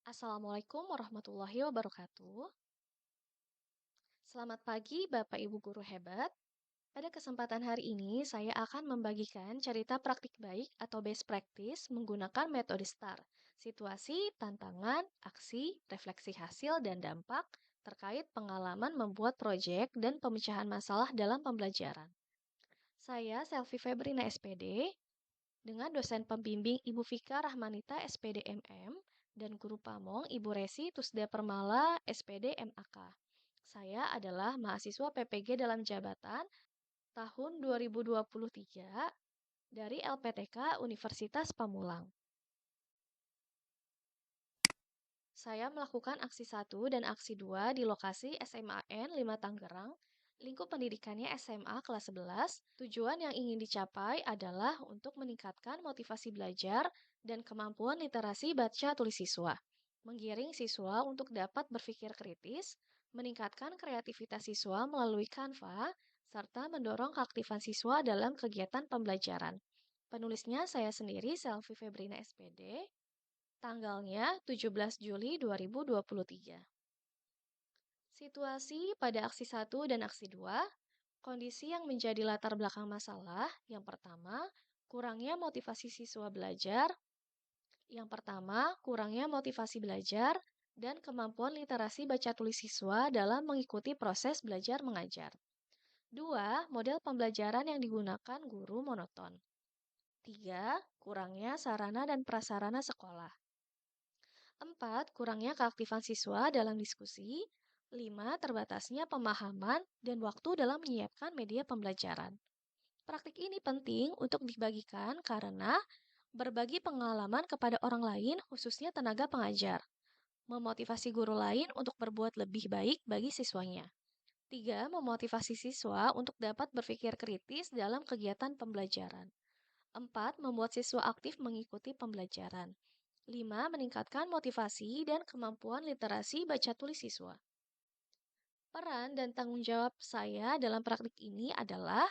Assalamualaikum warahmatullahi wabarakatuh. Selamat pagi, Bapak Ibu guru hebat. Pada kesempatan hari ini, saya akan membagikan cerita praktik baik atau best practice menggunakan metode STAR. Situasi, tantangan, aksi, refleksi hasil, dan dampak terkait pengalaman membuat proyek dan pemecahan masalah dalam pembelajaran. Saya Selvi Febrina SPD, dengan dosen pembimbing Ibu Fika Rahmanita SPD MM dan guru pamong Ibu Resi Tusda Permala SPD MAK. Saya adalah mahasiswa PPG dalam jabatan tahun 2023 dari LPTK Universitas Pamulang. Saya melakukan aksi 1 dan aksi 2 di lokasi SMAN 5 Tangerang. Lingkup pendidikannya SMA kelas 11. Tujuan yang ingin dicapai adalah untuk meningkatkan motivasi belajar dan kemampuan literasi baca tulis siswa. Menggiring siswa untuk dapat berpikir kritis, meningkatkan kreativitas siswa melalui Canva, serta mendorong keaktifan siswa dalam kegiatan pembelajaran. Penulisnya saya sendiri, Selvi Febrina SPD. Tanggalnya 17 Juli 2023. Situasi pada aksi 1 dan aksi 2, kondisi yang menjadi latar belakang masalah, yang pertama, kurangnya motivasi siswa belajar, dan kemampuan literasi baca tulis siswa dalam mengikuti proses belajar mengajar. 2. Model pembelajaran yang digunakan guru monoton. 3. Kurangnya sarana dan prasarana sekolah. 4. Kurangnya keaktifan siswa dalam diskusi. 5. Terbatasnya pemahaman dan waktu dalam menyiapkan media pembelajaran. Praktik ini penting untuk dibagikan karena berbagi pengalaman kepada orang lain, khususnya tenaga pengajar. Memotivasi guru lain untuk berbuat lebih baik bagi siswanya. 3. Memotivasi siswa untuk dapat berpikir kritis dalam kegiatan pembelajaran. 4. Membuat siswa aktif mengikuti pembelajaran. 5. Meningkatkan motivasi dan kemampuan literasi baca tulis siswa. Peran dan tanggung jawab saya dalam praktik ini adalah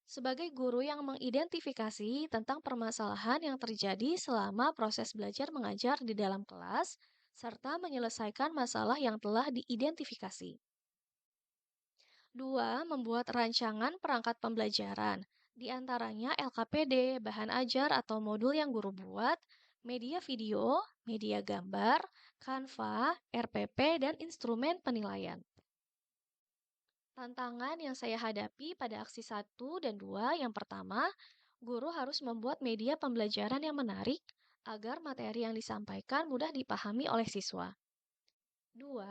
sebagai guru yang mengidentifikasi tentang permasalahan yang terjadi selama proses belajar mengajar di dalam kelas, serta menyelesaikan masalah yang telah diidentifikasi. 2. Membuat rancangan perangkat pembelajaran, di antaranya LKPD, bahan ajar atau modul yang guru buat, media video, media gambar, Canva, RPP, dan instrumen penilaian. Tantangan yang saya hadapi pada aksi 1 dan 2 yang pertama, guru harus membuat media pembelajaran yang menarik agar materi yang disampaikan mudah dipahami oleh siswa. 2.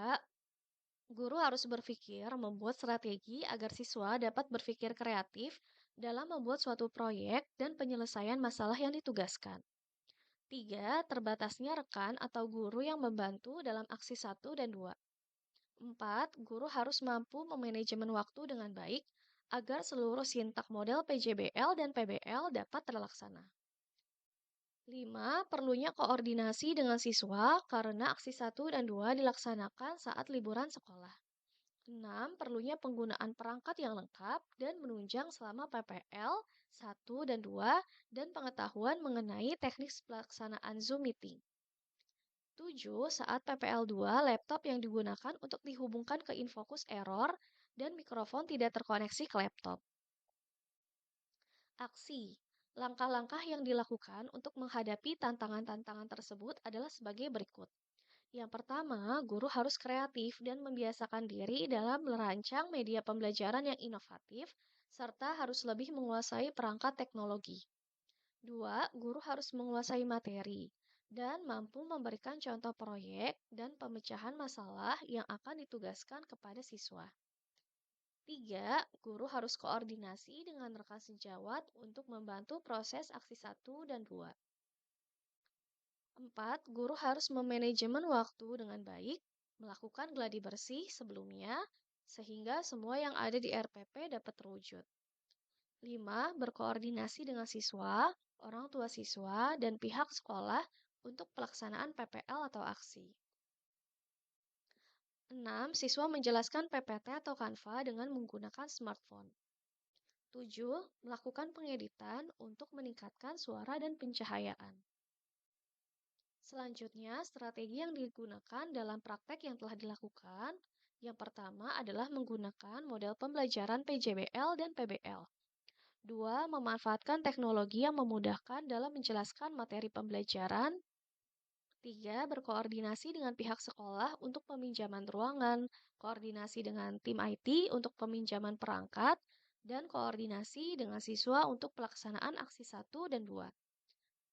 Guru harus berpikir membuat strategi agar siswa dapat berpikir kreatif dalam membuat suatu proyek dan penyelesaian masalah yang ditugaskan. 3. Terbatasnya rekan atau guru yang membantu dalam aksi 1 dan 2. 4. Guru harus mampu memanajemen waktu dengan baik agar seluruh sintak model PJBL dan PBL dapat terlaksana. 5. Perlunya koordinasi dengan siswa karena aksi 1 dan 2 dilaksanakan saat liburan sekolah. 6. Perlunya penggunaan perangkat yang lengkap dan menunjang selama PPL 1 dan 2 dan pengetahuan mengenai teknik pelaksanaan Zoom Meeting. 7. Saat PPL 2, laptop yang digunakan untuk dihubungkan ke Infocus error dan mikrofon tidak terkoneksi ke laptop. Aksi. Langkah-langkah yang dilakukan untuk menghadapi tantangan-tantangan tersebut adalah sebagai berikut. Yang pertama, guru harus kreatif dan membiasakan diri dalam merancang media pembelajaran yang inovatif, serta harus lebih menguasai perangkat teknologi. 2. Guru harus menguasai materi dan mampu memberikan contoh proyek dan pemecahan masalah yang akan ditugaskan kepada siswa. 3. Guru harus koordinasi dengan rekan sejawat untuk membantu proses aksi 1 dan 2. 4. Guru harus memanajemen waktu dengan baik, melakukan gladi bersih sebelumnya, sehingga semua yang ada di RPP dapat terwujud. 5. Berkoordinasi dengan siswa, orang tua siswa, dan pihak sekolah untuk pelaksanaan PPL atau aksi. 6. Siswa menjelaskan PPT atau Canva dengan menggunakan smartphone. 7. Melakukan pengeditan untuk meningkatkan suara dan pencahayaan. Selanjutnya, strategi yang digunakan dalam praktek yang telah dilakukan, yang pertama adalah menggunakan model pembelajaran PJBL dan PBL. Dua, memanfaatkan teknologi yang memudahkan dalam menjelaskan materi pembelajaran. Tiga, berkoordinasi dengan pihak sekolah untuk peminjaman ruangan, koordinasi dengan tim IT untuk peminjaman perangkat, dan koordinasi dengan siswa untuk pelaksanaan aksi 1 dan 2.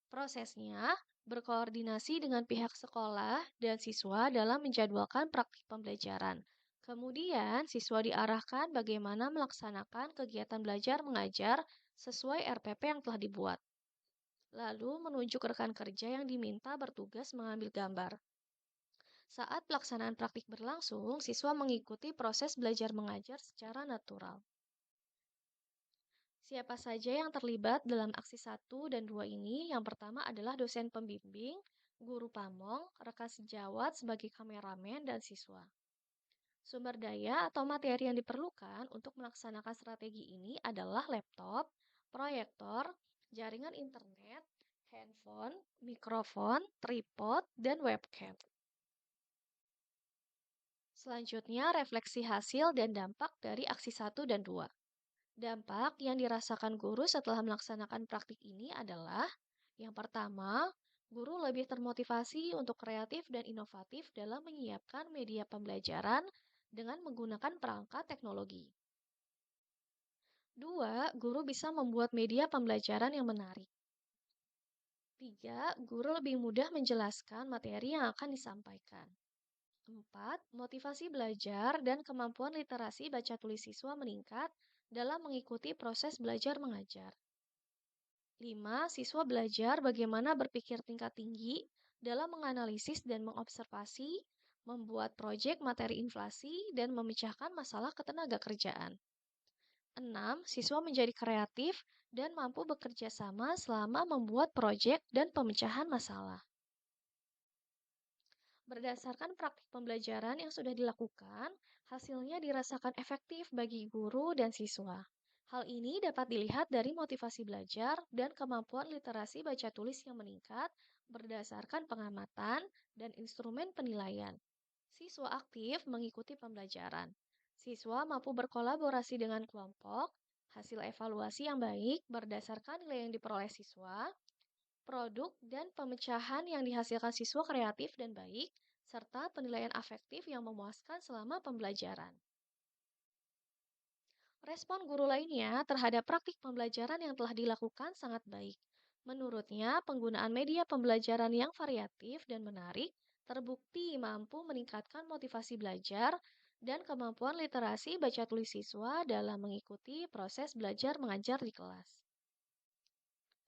Prosesnya, berkoordinasi dengan pihak sekolah dan siswa dalam menjadwalkan praktik pembelajaran. Kemudian, siswa diarahkan bagaimana melaksanakan kegiatan belajar mengajar sesuai RPP yang telah dibuat. Lalu, menunjuk rekan kerja yang diminta bertugas mengambil gambar. Saat pelaksanaan praktik berlangsung, siswa mengikuti proses belajar mengajar secara natural. Siapa saja yang terlibat dalam aksi 1 dan 2 ini? Yang pertama adalah dosen pembimbing, guru pamong, rekan sejawat sebagai kameramen, dan siswa. Sumber daya atau materi yang diperlukan untuk melaksanakan strategi ini adalah laptop, proyektor, jaringan internet, handphone, mikrofon, tripod, dan webcam. Selanjutnya, refleksi hasil dan dampak dari aksi 1 dan 2. Dampak yang dirasakan guru setelah melaksanakan praktik ini adalah yang pertama, guru lebih termotivasi untuk kreatif dan inovatif dalam menyiapkan media pembelajaran dengan menggunakan perangkat teknologi. Dua, guru bisa membuat media pembelajaran yang menarik. Tiga, guru lebih mudah menjelaskan materi yang akan disampaikan. 4. Motivasi belajar dan kemampuan literasi baca tulis siswa meningkat dalam mengikuti proses belajar mengajar. 5. Siswa belajar bagaimana berpikir tingkat tinggi dalam menganalisis dan mengobservasi, membuat proyek materi inflasi, dan memecahkan masalah ketenaga kerjaan. 6. Siswa menjadi kreatif dan mampu bekerja sama selama membuat proyek dan pemecahan masalah. Berdasarkan praktik pembelajaran yang sudah dilakukan, hasilnya dirasakan efektif bagi guru dan siswa. Hal ini dapat dilihat dari motivasi belajar dan kemampuan literasi baca tulis yang meningkat berdasarkan pengamatan dan instrumen penilaian. Siswa aktif mengikuti pembelajaran. Siswa mampu berkolaborasi dengan kelompok, hasil evaluasi yang baik berdasarkan nilai yang diperoleh siswa, produk dan pemecahan yang dihasilkan siswa kreatif dan baik, serta penilaian afektif yang memuaskan selama pembelajaran. Respon guru lainnya terhadap praktik pembelajaran yang telah dilakukan sangat baik. Menurutnya, penggunaan media pembelajaran yang variatif dan menarik terbukti mampu meningkatkan motivasi belajar dan kemampuan literasi baca tulis siswa dalam mengikuti proses belajar mengajar di kelas.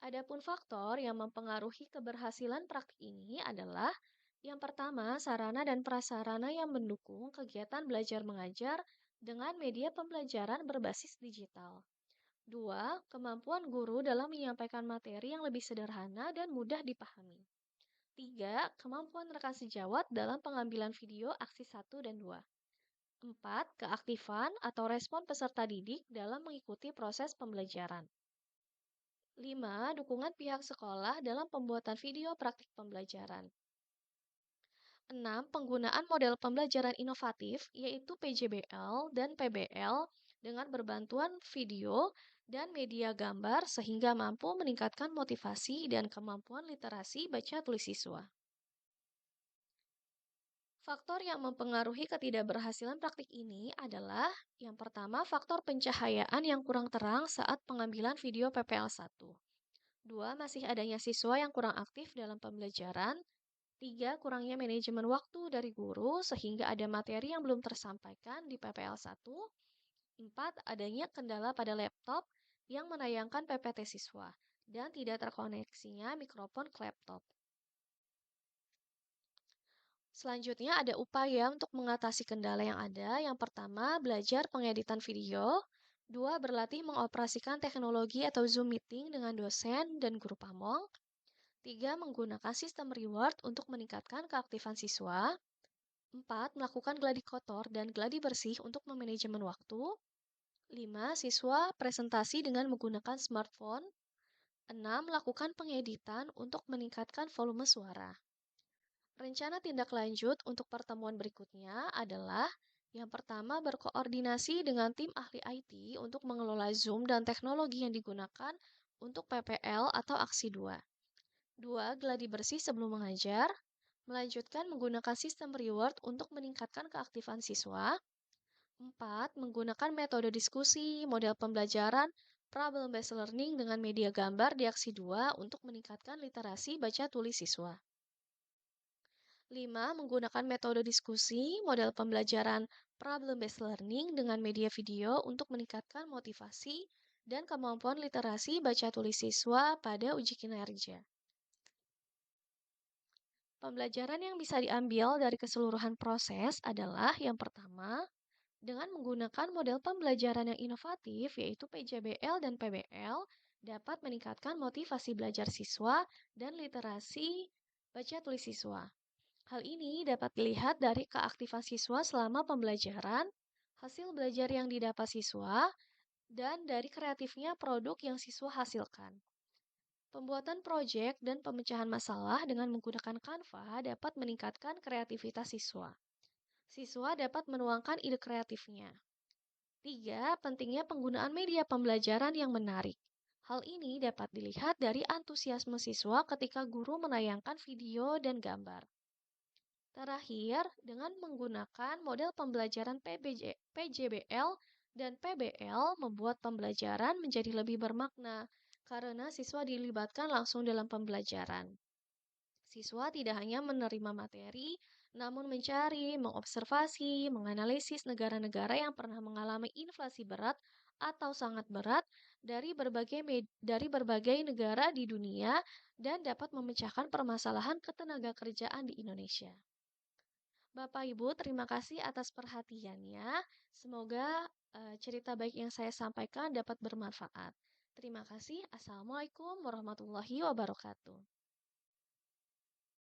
Adapun faktor yang mempengaruhi keberhasilan praktik ini adalah yang pertama, sarana dan prasarana yang mendukung kegiatan belajar mengajar dengan media pembelajaran berbasis digital. Dua, kemampuan guru dalam menyampaikan materi yang lebih sederhana dan mudah dipahami. Tiga, kemampuan rekan sejawat dalam pengambilan video aksi 1 dan 2. Empat, keaktifan atau respon peserta didik dalam mengikuti proses pembelajaran. 5. Dukungan pihak sekolah dalam pembuatan video praktik pembelajaran. 6. Penggunaan model pembelajaran inovatif yaitu PJBL dan PBL dengan berbantuan video dan media gambar sehingga mampu meningkatkan motivasi dan kemampuan literasi baca tulis siswa. Faktor yang mempengaruhi ketidakberhasilan praktik ini adalah yang pertama faktor pencahayaan yang kurang terang saat pengambilan video PPL 1. 2. Masih adanya siswa yang kurang aktif dalam pembelajaran. 3. Kurangnya manajemen waktu dari guru sehingga ada materi yang belum tersampaikan di PPL 1. 4. Adanya kendala pada laptop yang menayangkan PPT siswa dan tidak terkoneksinya mikrofon ke laptop. Selanjutnya ada upaya untuk mengatasi kendala yang ada. Yang pertama, belajar pengeditan video. 2. Berlatih mengoperasikan teknologi atau Zoom meeting dengan dosen dan guru pamong. 3. Menggunakan sistem reward untuk meningkatkan keaktifan siswa. 4. Melakukan gladi kotor dan gladi bersih untuk memanajemen waktu. 5. Siswa presentasi dengan menggunakan smartphone. 6. Melakukan pengeditan untuk meningkatkan volume suara. Rencana tindak lanjut untuk pertemuan berikutnya adalah yang pertama berkoordinasi dengan tim ahli IT untuk mengelola Zoom dan teknologi yang digunakan untuk PPL atau aksi 2. Dua, gladi bersih sebelum mengajar. Melanjutkan menggunakan sistem reward untuk meningkatkan keaktifan siswa. 4. Menggunakan metode diskusi, model pembelajaran, problem-based learning dengan media gambar di aksi 2 untuk meningkatkan literasi baca tulis siswa. 5. Menggunakan metode diskusi, model pembelajaran problem-based learning dengan media video untuk meningkatkan motivasi dan kemampuan literasi baca tulis siswa pada uji kinerja. Pembelajaran yang bisa diambil dari keseluruhan proses adalah yang pertama, dengan menggunakan model pembelajaran yang inovatif yaitu PJBL dan PBL dapat meningkatkan motivasi belajar siswa dan literasi baca tulis siswa. Hal ini dapat dilihat dari keaktifan siswa selama pembelajaran, hasil belajar yang didapat siswa, dan dari kreatifnya produk yang siswa hasilkan. Pembuatan proyek dan pemecahan masalah dengan menggunakan Canva dapat meningkatkan kreativitas siswa. Siswa dapat menuangkan ide kreatifnya. 3. Pentingnya penggunaan media pembelajaran yang menarik. Hal ini dapat dilihat dari antusiasme siswa ketika guru menayangkan video dan gambar. Terakhir, dengan menggunakan model pembelajaran PJBL dan PBL membuat pembelajaran menjadi lebih bermakna karena siswa dilibatkan langsung dalam pembelajaran. Siswa tidak hanya menerima materi, namun mencari, mengobservasi, menganalisis negara-negara yang pernah mengalami inflasi berat atau sangat berat dari berbagai negara di dunia dan dapat memecahkan permasalahan ketenaga kerjaan di Indonesia. Bapak Ibu, terima kasih atas perhatiannya. Semoga cerita baik yang saya sampaikan dapat bermanfaat. Terima kasih. Assalamualaikum warahmatullahi wabarakatuh.